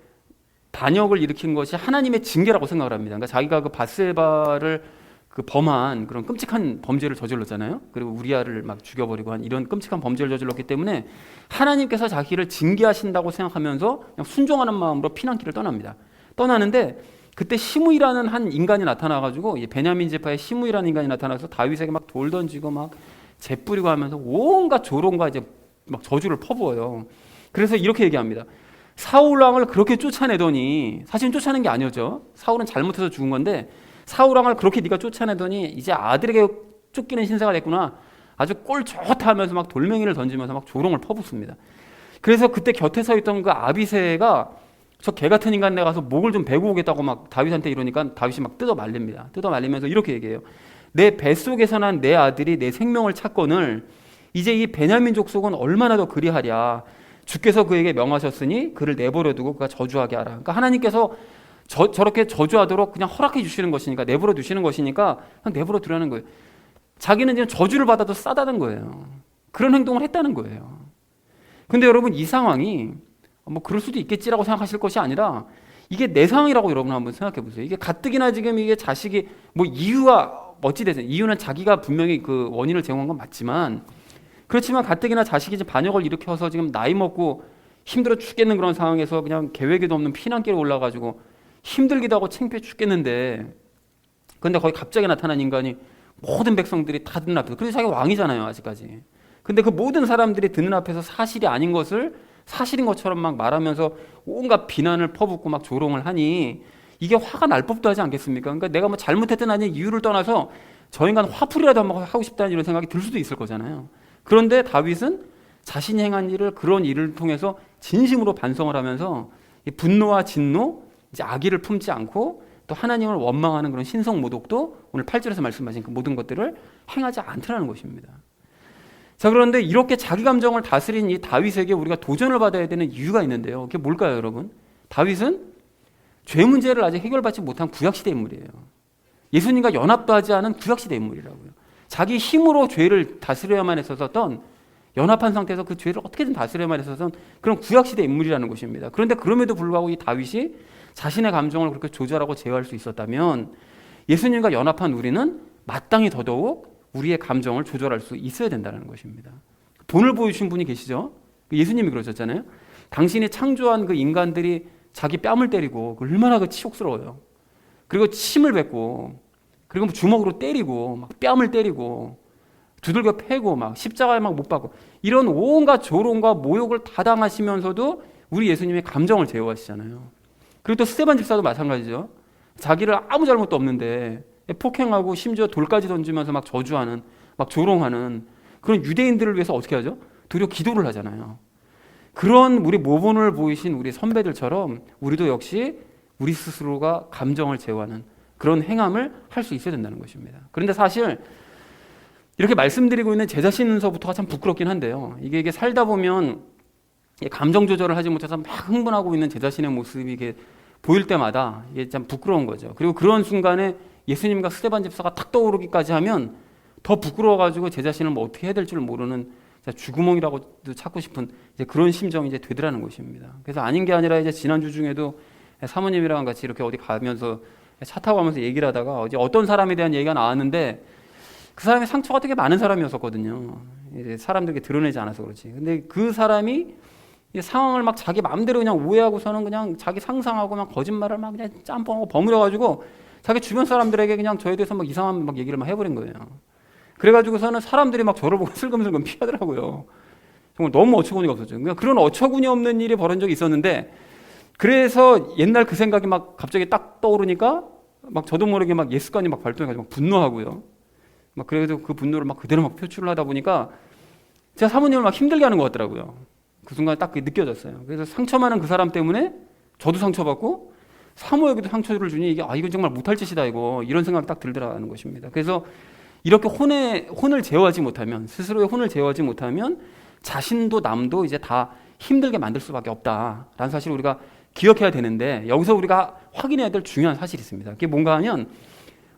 반역을 일으킨 것이 하나님의 징계라고 생각을 합니다. 그러니까 자기가 그 밧세바를 그 범한 그런 끔찍한 범죄를 저질렀잖아요. 그리고 우리아를 막 죽여버리고 한 이런 끔찍한 범죄를 저질렀기 때문에 하나님께서 자기를 징계하신다고 생각하면서 그냥 순종하는 마음으로 피난길을 떠납니다. 떠나는데 그때 시므이라는 한 인간이 나타나가지고 베냐민 지파의 시므이라는 인간이 나타나서 다윗에게 막 돌 던지고 막 재뿌리고 하면서 온갖 조롱과 이제 막 저주를 퍼부어요. 그래서 이렇게 얘기합니다. 사울 왕을 그렇게 쫓아내더니, 사실은 쫓아낸 게 아니었죠. 사울은 잘못해서 죽은 건데 사울 왕을 그렇게 네가 쫓아내더니 이제 아들에게 쫓기는 신세가 됐구나. 아주 꼴 좋다 하면서 막 돌멩이를 던지면서 막 조롱을 퍼붓습니다. 그래서 그때 곁에 서 있던 그 아비새가 저 개 같은 인간 내가 가서 목을 좀 베고 오겠다고 막 다윗한테 이러니까 다윗이 막 뜯어 말립니다. 뜯어 말리면서 이렇게 얘기해요. 내 뱃속에서 난 내 아들이 내 생명을 찾거늘 이제 이 베냐민 족속은 얼마나 더 그리하랴. 주께서 그에게 명하셨으니 그를 내버려 두고 그가 저주하게 하라. 그러니까 하나님께서 저렇게 저주하도록 그냥 허락해 주시는 것이니까, 내버려 두시는 것이니까 그냥 내버려 두라는 거예요. 자기는 지금 저주를 받아도 싸다는 거예요. 그런 행동을 했다는 거예요. 근데 여러분 이 상황이 뭐 그럴 수도 있겠지라고 생각하실 것이 아니라 이게 내 상황이라고 여러분 한번 생각해 보세요. 이게 가뜩이나 지금 이게 자식이 뭐 이유가 어찌됐든 이유는 자기가 분명히 그 원인을 제공한 건 맞지만, 그렇지만 가뜩이나 자식이 이제 반역을 일으켜서 지금 나이 먹고 힘들어 죽겠는 그런 상황에서 그냥 계획에도 없는 피난길에 올라가지고 힘들기도 하고 창피해 죽겠는데, 근데 거기 갑자기 나타난 인간이 모든 백성들이 다 듣는 앞에서, 그래서 자기가 왕이잖아요 아직까지. 근데 그 모든 사람들이 듣는 앞에서 사실이 아닌 것을 사실인 것처럼 막 말하면서 온갖 비난을 퍼붓고 막 조롱을 하니 이게 화가 날 법도 하지 않겠습니까? 그러니까 내가 뭐 잘못했든 아닌 이유를 떠나서 저 인간 화풀이라도 한번 하고 싶다는 이런 생각이 들 수도 있을 거잖아요. 그런데 다윗은 자신이 행한 일을, 그런 일을 통해서 진심으로 반성을 하면서 이 분노와 진노, 이제 악의를 품지 않고 또 하나님을 원망하는 그런 신성 모독도 오늘 8절에서 말씀하신 그 모든 것들을 행하지 않더라는 것입니다. 자, 그런데 이렇게 자기 감정을 다스린 이 다윗에게 우리가 도전을 받아야 되는 이유가 있는데요. 그게 뭘까요, 여러분? 다윗은 죄 문제를 아직 해결받지 못한 구약시대 인물이에요. 예수님과 연합도 하지 않은 구약시대 인물이라고요. 자기 힘으로 죄를 다스려야만 했었던, 연합한 상태에서 그 죄를 어떻게든 다스려야만 했었던 그런 구약시대 인물이라는 것입니다. 그런데 그럼에도 불구하고 이 다윗이 자신의 감정을 그렇게 조절하고 제어할 수 있었다면 예수님과 연합한 우리는 마땅히 더더욱 우리의 감정을 조절할 수 있어야 된다는 것입니다. 본을 보여주신 분이 계시죠? 예수님이 그러셨잖아요. 당신이 창조한 그 인간들이 자기 뺨을 때리고 얼마나 그 치욕스러워요. 그리고 침을 뱉고, 그리고 주먹으로 때리고, 막 뺨을 때리고, 두들겨 패고, 막 십자가에 막 못 박고, 이런 온갖 조롱과 모욕을 다 당하시면서도 우리 예수님의 감정을 제어하시잖아요. 그리고 또 스데반 집사도 마찬가지죠. 자기를 아무 잘못도 없는데 폭행하고 심지어 돌까지 던지면서 막 저주하는, 막 조롱하는 그런 유대인들을 위해서 어떻게 하죠? 도리어 기도를 하잖아요. 그런 우리 모본을 보이신 우리 선배들처럼 우리도 역시 우리 스스로가 감정을 제어하는 그런 행함을 할 수 있어야 된다는 것입니다. 그런데 사실 이렇게 말씀드리고 있는 제 자신서부터가 참 부끄럽긴 한데요. 이게 살다 보면 감정 조절을 하지 못해서 막 흥분하고 있는 제 자신의 모습이 이게 보일 때마다 이게 참 부끄러운 거죠. 그리고 그런 순간에 예수님과 스데반 집사가 탁 떠오르기까지 하면 더 부끄러워가지고 제 자신을 뭐 어떻게 해야 될 줄 모르는 쥐구멍이라고도 찾고 싶은 이제 그런 심정이 이제 되더라는 것입니다. 그래서 아닌 게 아니라 이제 지난주 중에도 사모님이랑 같이 이렇게 어디 가면서 차 타고 가면서 얘기를 하다가 어제 어떤 사람에 대한 얘기가 나왔는데 그 사람의 상처가 되게 많은 사람이었었거든요. 이제 사람들에게 드러내지 않아서 그렇지. 근데 그 사람이 상황을 막 자기 마음대로 그냥 오해하고서는 그냥 자기 상상하고 막 거짓말을 막 그냥 짬뽕하고 버무려가지고 자기 주변 사람들에게 그냥 저에 대해서 막 이상한 막 얘기를 막 해버린 거예요. 그래가지고서는 사람들이 막 저를 보고 슬금슬금 피하더라고요. 정말 너무 어처구니가 없었죠. 그러니까 그런 어처구니 없는 일이 벌어진 적이 있었는데, 그래서 옛날 그 생각이 막 갑자기 딱 떠오르니까 막 저도 모르게 막 예습관이 막 발동해가지고 막 분노하고요. 막 그래도 그 분노를 막 그대로 막 표출을 하다 보니까 제가 사모님을 막 힘들게 하는 것 같더라고요. 그 순간 딱 느껴졌어요. 그래서 상처 많은 그 사람 때문에 저도 상처받고 사모에게도 상처를 주니 이건 정말 못할 짓이다 이런 생각이 딱 들더라는 것입니다. 그래서 이렇게 혼을 제어하지 못하면, 스스로의 혼을 제어하지 못하면 자신도 남도 이제 다 힘들게 만들 수밖에 없다라는 사실을 우리가 기억해야 되는데, 여기서 우리가 확인해야 될 중요한 사실이 있습니다. 그게 뭔가 하면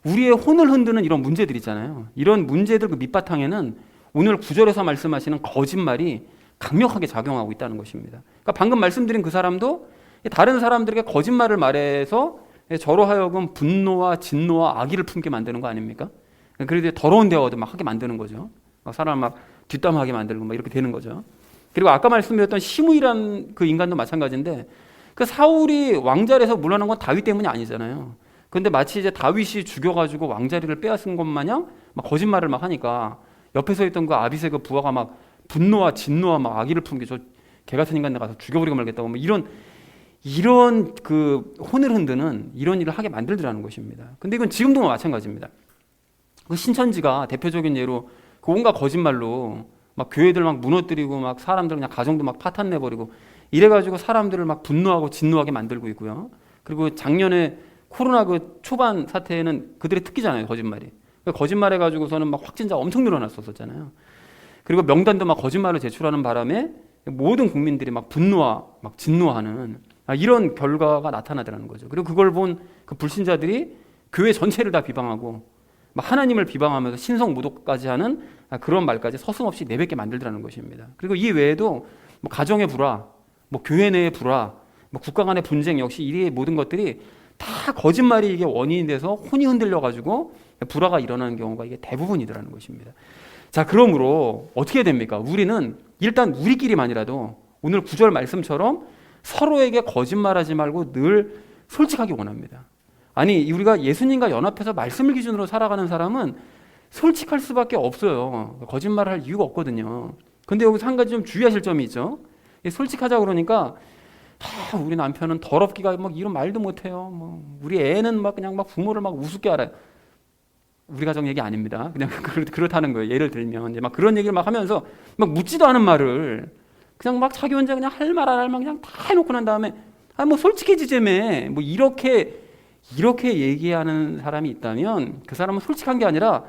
우리의 혼을 흔드는 이런 문제들 있잖아요. 이런 문제들 그 밑바탕에는 오늘 9절에서 말씀하시는 거짓말이 강력하게 작용하고 있다는 것입니다. 그러니까 방금 말씀드린 그 사람도 다른 사람들에게 거짓말을 말해서 저로 하여금 분노와 진노와 악의를 품게 만드는 거 아닙니까? 그래도 더러운 대화도 막 하게 만드는 거죠. 막 사람을 막 뒷담화하게 만들고 막 이렇게 되는 거죠. 그리고 아까 말씀드렸던 시므이란 그 인간도 마찬가지인데, 그 사울이 왕자리에서 물러난 건 다윗 때문이 아니잖아요. 근데 마치 이제 다윗이 죽여가지고 왕자리를 빼앗은 것 마냥 막 거짓말을 막 하니까 옆에 서 있던 그 아비새 그 부하가 막 분노와 진노와 막 악의를 품게 저 개 같은 인간들 가서 죽여버리고 말겠다고 뭐 이런 그 혼을 흔드는 이런 일을 하게 만들더라는 것입니다. 근데 이건 지금도 마찬가지입니다. 그 신천지가 대표적인 예로 그 온갖 거짓말로 막 교회들 막 무너뜨리고 막 사람들 그냥 가정도 막 파탄 내버리고 이래가지고 사람들을 막 분노하고 진노하게 만들고 있고요. 그리고 작년에 코로나 그 초반 사태에는 그들의 특기잖아요, 거짓말이. 거짓말해가지고서는 막 확진자 엄청 늘어났었잖아요. 그리고 명단도 막 거짓말을 제출하는 바람에 모든 국민들이 막 분노와 막 진노하는 이런 결과가 나타나더라는 거죠. 그리고 그걸 본 그 불신자들이 교회 전체를 다 비방하고 막 하나님을 비방하면서 신성 모독까지 하는 그런 말까지 서슴없이 내뱉게 만들더라는 것입니다. 그리고 이 외에도 뭐 가정의 불화, 뭐 교회 내의 불화, 뭐 국가 간의 분쟁 역시 이 모든 것들이 다 거짓말이 이게 원인이 돼서 혼이 흔들려가지고 불화가 일어나는 경우가 이게 대부분이더라는 것입니다. 자, 그러므로 어떻게 됩니까? 우리는 일단 우리끼리만이라도 오늘 9절 말씀처럼 서로에게 거짓말하지 말고 늘 솔직하게 원합니다. 아니, 우리가 예수님과 연합해서 말씀을 기준으로 살아가는 사람은 솔직할 수밖에 없어요. 거짓말을 할 이유가 없거든요. 근데 여기서 한 가지 좀 주의하실 점이 있죠. 솔직하자 그러니까 우리 남편은 더럽기가 막 이런 말도 못해요. 뭐 우리 애는 막 그냥 막 부모를 막 우습게 알아요. 우리 가정 얘기 아닙니다. 그냥 그렇다는 거예요. 예를 들면 이제 막 그런 얘기를 막 하면서 막 묻지도 않은 말을 그냥 막 자기 혼자 그냥 할 말 안 할 말 그냥 다 해놓고 난 다음에 뭐 솔직해지자며 뭐 이렇게 얘기하는 사람이 있다면 그 사람은 솔직한 게 아니라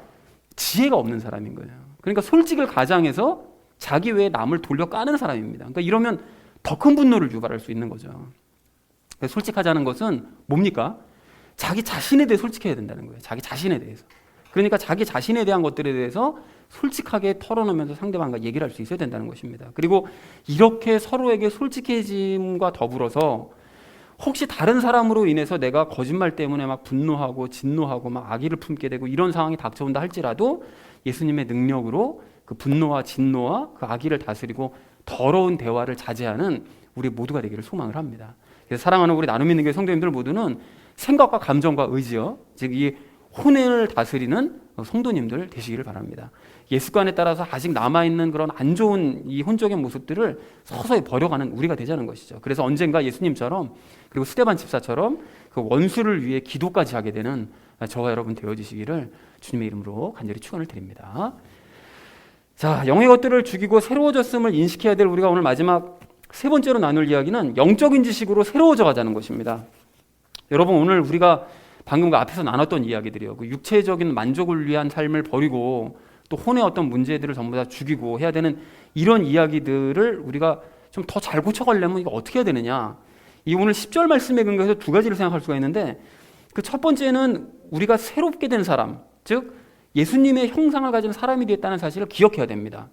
지혜가 없는 사람인 거예요. 그러니까 솔직을 가장해서 자기 외에 남을 돌려 까는 사람입니다. 그러니까 이러면 더 큰 분노를 유발할 수 있는 거죠. 솔직하자는 것은 뭡니까? 자기 자신에 대해 솔직해야 된다는 거예요. 자기 자신에 대해서. 그러니까 자기 자신에 대한 것들에 대해서 솔직하게 털어놓으면서 상대방과 얘기를 할 수 있어야 된다는 것입니다. 그리고 이렇게 서로에게 솔직해짐과 더불어서 혹시 다른 사람으로 인해서 내가 거짓말 때문에 막 분노하고 진노하고 막 악의를 품게 되고 이런 상황이 닥쳐온다 할지라도 예수님의 능력으로 그 분노와 진노와 그 악의를 다스리고 더러운 대화를 자제하는 우리 모두가 되기를 소망을 합니다. 그래서 사랑하는 우리 나눔 있는 교회 성도님들 모두는 생각과 감정과 의지요, 즉 이 혼을 다스리는 성도님들 되시기를 바랍니다. 예수관에 따라서 아직 남아있는 그런 안 좋은 이 혼적인 모습들을 서서히 버려가는 우리가 되자는 것이죠. 그래서 언젠가 예수님처럼 그리고 스데반 집사처럼 그 원수를 위해 기도까지 하게 되는 저와 여러분 되어주시기를 주님의 이름으로 간절히 축원을 드립니다. 자, 영의 것들을 죽이고 새로워졌음을 인식해야 될 우리가 오늘 마지막 세 번째로 나눌 이야기는 영적인 지식으로 새로워져 가자는 것입니다. 여러분, 오늘 우리가 방금 그 앞에서 나눴던 이야기들이요, 그 육체적인 만족을 위한 삶을 버리고 또 혼의 어떤 문제들을 전부 다 죽이고 해야 되는 이런 이야기들을 우리가 좀 더 잘 고쳐가려면 이거 어떻게 해야 되느냐, 이 오늘 10절 말씀에 근거해서 두 가지를 생각할 수가 있는데, 그 첫 번째는 우리가 새롭게 된 사람, 즉 예수님의 형상을 가진 사람이 되었다는 사실을 기억해야 됩니다.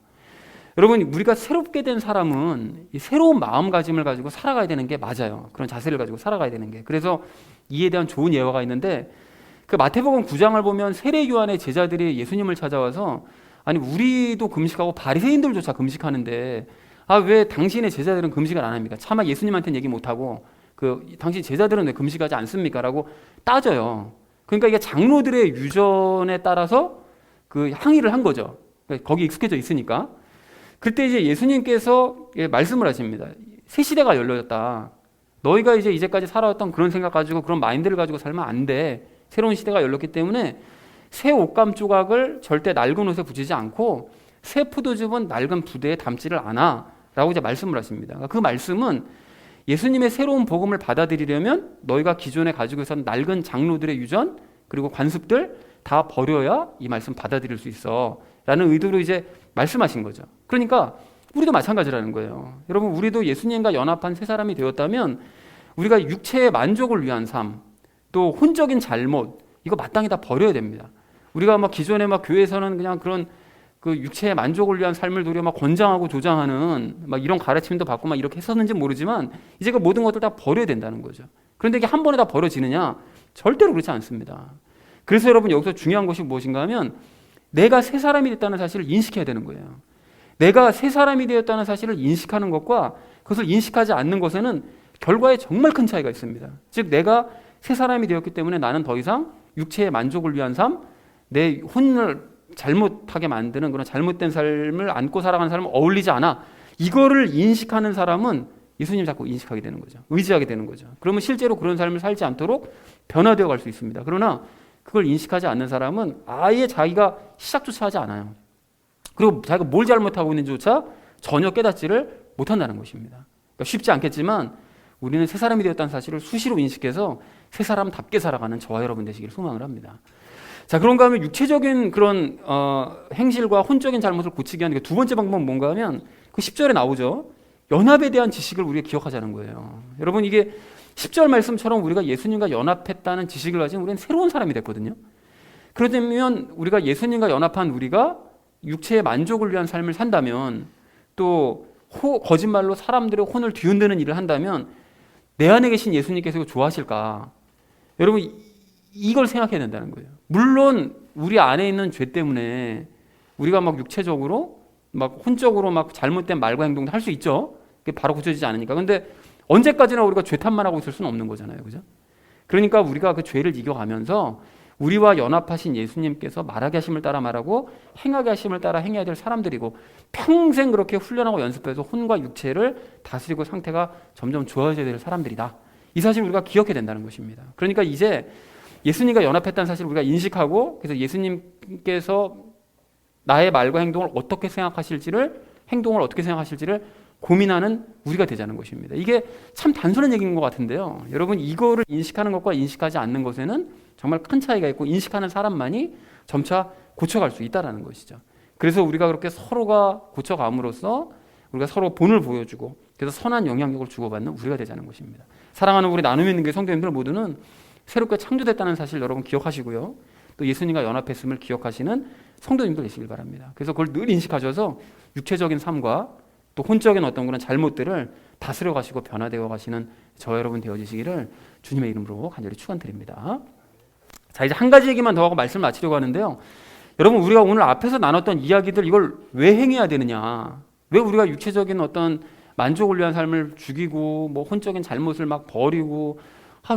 여러분, 우리가 새롭게 된 사람은 이 새로운 마음가짐을 가지고 살아가야 되는 게 맞아요. 그런 자세를 가지고 살아가야 되는 게. 그래서 이에 대한 좋은 예화가 있는데, 그 마태복음 9장을 보면 세례 요한의 제자들이 예수님을 찾아와서, 아니 우리도 금식하고 바리새인들조차 금식하는데 왜 당신의 제자들은 금식을 안 합니까? 차마 예수님한테는 얘기 못하고 당신 제자들은 왜 금식하지 않습니까? 라고 따져요. 그러니까 이게 장로들의 유전에 따라서 그 항의를 한 거죠. 그러니까 거기 익숙해져 있으니까. 그때 이제 예수님께서 말씀을 하십니다. 새 시대가 열려졌다. 너희가 이제 이제까지 살아왔던 그런 생각 가지고 그런 마인드를 가지고 살면 안 돼. 새로운 시대가 열렸기 때문에 새 옷감 조각을 절대 낡은 옷에 붙이지 않고 새 포도즙은 낡은 부대에 담지를 않아 라고 이제 말씀을 하십니다. 그 말씀은 예수님의 새로운 복음을 받아들이려면 너희가 기존에 가지고 있었던 낡은 장로들의 유전 그리고 관습들 다 버려야 이 말씀 받아들일 수 있어 라는 의도로 이제 말씀하신 거죠. 그러니까 우리도 마찬가지라는 거예요. 여러분, 우리도 예수님과 연합한 새 사람이 되었다면 우리가 육체의 만족을 위한 삶, 또 혼적인 잘못, 이거 마땅히 다 버려야 됩니다. 우리가 막 기존에 막 교회에서는 그냥 그런 그 육체의 만족을 위한 삶을 도리어 막 권장하고 조장하는 막 이런 가르침도 받고 막 이렇게 했었는지 모르지만 이제 그 모든 것들 다 버려야 된다는 거죠. 그런데 이게 한 번에 다 버려지느냐? 절대로 그렇지 않습니다. 그래서 여러분, 여기서 중요한 것이 무엇인가 하면 내가 새 사람이 됐다는 사실을 인식해야 되는 거예요. 내가 새 사람이 되었다는 사실을 인식하는 것과 그것을 인식하지 않는 것에는 결과에 정말 큰 차이가 있습니다. 즉, 내가 새 사람이 되었기 때문에 나는 더 이상 육체의 만족을 위한 삶, 내 혼을 잘못하게 만드는 그런 잘못된 삶을 안고 살아가는 사람은 어울리지 않아. 이거를 인식하는 사람은 예수님 자꾸 인식하게 되는 거죠. 의지하게 되는 거죠. 그러면 실제로 그런 삶을 살지 않도록 변화되어 갈 수 있습니다. 그러나 그걸 인식하지 않는 사람은 아예 자기가 시작조차 하지 않아요. 그리고 자기가 뭘 잘못하고 있는지조차 전혀 깨닫지를 못한다는 것입니다. 그러니까 쉽지 않겠지만 우리는 새 사람이 되었다는 사실을 수시로 인식해서 새 사람답게 살아가는 저와 여러분 되시기를 소망을 합니다. 자, 그런가 하면 육체적인 그런 행실과 혼적인 잘못을 고치기 위한 두 번째 방법은 뭔가 하면 그 10절에 나오죠. 연합에 대한 지식을 우리가 기억하자는 거예요. 여러분, 이게 10절 말씀처럼 우리가 예수님과 연합했다는 지식을 가진 우리는 새로운 사람이 됐거든요. 그러면 우리가 예수님과 연합한 우리가 육체의 만족을 위한 삶을 산다면, 또 거짓말로 사람들의 혼을 뒤흔드는 일을 한다면 내 안에 계신 예수님께서 이거 좋아하실까? 여러분, 이걸 생각해야 된다는 거예요. 물론 우리 안에 있는 죄 때문에 우리가 막 육체적으로 막 혼적으로 막 잘못된 말과 행동도 할 수 있죠. 그게 바로 고쳐지지 않으니까. 근데 언제까지나 우리가 죄 탓만 하고 있을 수는 없는 거잖아요. 그죠? 그러니까 우리가 그 죄를 이겨가면서 우리와 연합하신 예수님께서 말하게 하심을 따라 말하고 행하게 하심을 따라 행해야 될 사람들이고, 평생 그렇게 훈련하고 연습해서 혼과 육체를 다스리고 상태가 점점 좋아져야 될 사람들이다. 이 사실을 우리가 기억해야 된다는 것입니다. 그러니까 이제 예수님과 연합했다는 사실을 우리가 인식하고, 그래서 예수님께서 나의 말과 행동을 어떻게 생각하실지를, 행동을 어떻게 생각하실지를 고민하는 우리가 되자는 것입니다. 이게 참 단순한 얘기인 것 같은데요. 여러분, 이거를 인식하는 것과 인식하지 않는 것에는 정말 큰 차이가 있고, 인식하는 사람만이 점차 고쳐갈 수 있다는 것이죠. 그래서 우리가 그렇게 서로가 고쳐감으로써 우리가 서로 본을 보여주고 그래서 선한 영향력을 주고받는 우리가 되자는 것입니다. 사랑하는 우리 나눔 있는 교회 성도님들 모두는 새롭게 창조됐다는 사실 여러분 기억하시고요. 또 예수님과 연합했음을 기억하시는 성도님들 되시길 바랍니다. 그래서 그걸 늘 인식하셔서 육체적인 삶과 또 혼적인 어떤 그런 잘못들을 다스려 가시고 변화되어 가시는 저 여러분 되어지시기를 주님의 이름으로 간절히 축원드립니다. 자, 이제 한 가지 얘기만 더 하고 말씀을 마치려고 하는데요. 여러분, 우리가 오늘 앞에서 나눴던 이야기들 이걸 왜 행해야 되느냐? 왜 우리가 육체적인 어떤 만족을 위한 삶을 죽이고 뭐 혼적인 잘못을 막 버리고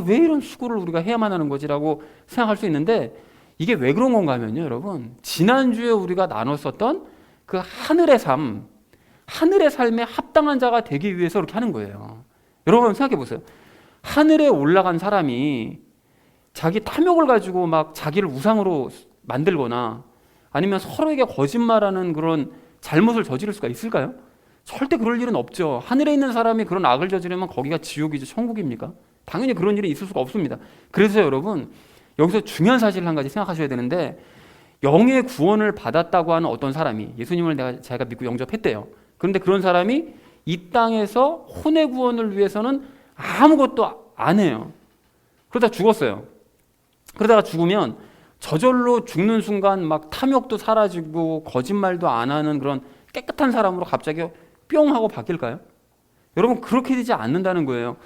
왜 이런 수고를 우리가 해야만 하는 거지라고 생각할 수 있는데 이게 왜 그런 건가 하면요, 여러분. 지난주에 우리가 나눴었던 그 하늘의 삶, 하늘의 삶에 합당한 자가 되기 위해서 그렇게 하는 거예요. 여러분 생각해 보세요. 하늘에 올라간 사람이 자기 탐욕을 가지고 막 자기를 우상으로 만들거나 아니면 서로에게 거짓말하는 그런 잘못을 저지를 수가 있을까요? 절대 그럴 일은 없죠. 하늘에 있는 사람이 그런 악을 저지르면 거기가 지옥이죠, 천국입니까? 당연히 그런 일이 있을 수가 없습니다. 그래서 여러분 여기서 중요한 사실을 한 가지 생각하셔야 되는데 영의 구원을 받았다고 하는 어떤 사람이 예수님을 자기가 믿고 영접했대요. 그런데 그런 사람이 이 땅에서 혼의 구원을 위해서는 아무것도 안 해요. 그러다 죽었어요. 그러다가 죽으면 저절로 죽는 순간 막 탐욕도 사라지고 거짓말도 안 하는 그런 깨끗한 사람으로 갑자기 뿅 하고 바뀔까요? 여러분 그렇게 되지 않는다는 거예요.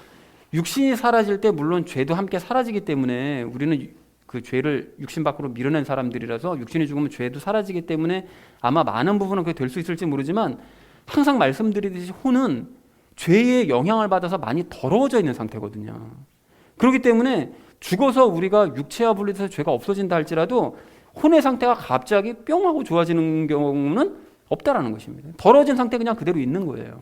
육신이 사라질 때 물론 죄도 함께 사라지기 때문에 우리는 그 죄를 육신 밖으로 밀어낸 사람들이라서 육신이 죽으면 죄도 사라지기 때문에 아마 많은 부분은 그게 될 수 있을지 모르지만 항상 말씀드리듯이 혼은 죄의 영향을 받아서 많이 더러워져 있는 상태거든요. 그렇기 때문에 죽어서 우리가 육체와 분리돼서 죄가 없어진다 할지라도 혼의 상태가 갑자기 뿅 하고 좋아지는 경우는 없다라는 것입니다. 더러워진 상태 그냥 그대로 있는 거예요.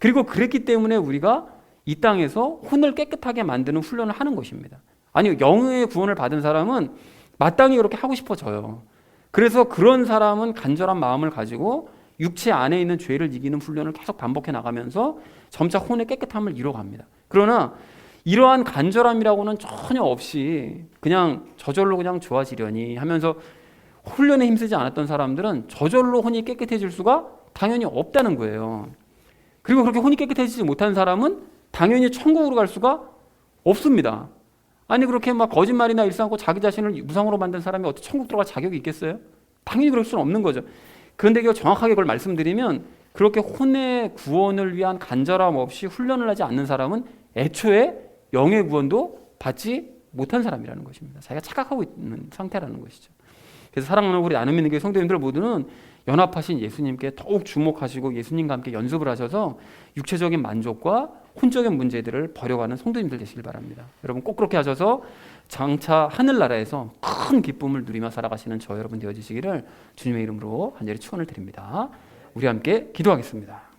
그리고 그랬기 때문에 우리가 이 땅에서 혼을 깨끗하게 만드는 훈련을 하는 것입니다. 아니 영의 구원을 받은 사람은 마땅히 그렇게 하고 싶어져요. 그래서 그런 사람은 간절한 마음을 가지고 육체 안에 있는 죄를 이기는 훈련을 계속 반복해 나가면서 점차 혼의 깨끗함을 이뤄갑니다. 그러나 이러한 간절함이라고는 전혀 없이 그냥 저절로 그냥 좋아지려니 하면서 훈련에 힘쓰지 않았던 사람들은 저절로 혼이 깨끗해질 수가 당연히 없다는 거예요. 그리고 그렇게 혼이 깨끗해지지 못한 사람은 당연히 천국으로 갈 수가 없습니다. 아니 그렇게 막 거짓말이나 일삼고 자기 자신을 무상으로 만든 사람이 어떻게 천국 들어갈 자격이 있겠어요? 당연히 그럴 수는 없는 거죠. 그런데 정확하게 그걸 말씀드리면 그렇게 혼의 구원을 위한 간절함 없이 훈련을 하지 않는 사람은 애초에 영의 구원도 받지 못한 사람이라는 것입니다. 자기가 착각하고 있는 상태라는 것이죠. 그래서 사랑하는 우리 나눔 있는 교회 성도님들 모두는 연합하신 예수님께 더욱 주목하시고 예수님과 함께 연습을 하셔서 육체적인 만족과 혼적인 문제들을 버려가는 성도님들 되시길 바랍니다. 여러분 꼭 그렇게 하셔서 장차 하늘나라에서 큰 기쁨을 누리며 살아가시는 저 여러분 되어지시기를 주님의 이름으로 간절히 축원을 드립니다. 우리 함께 기도하겠습니다.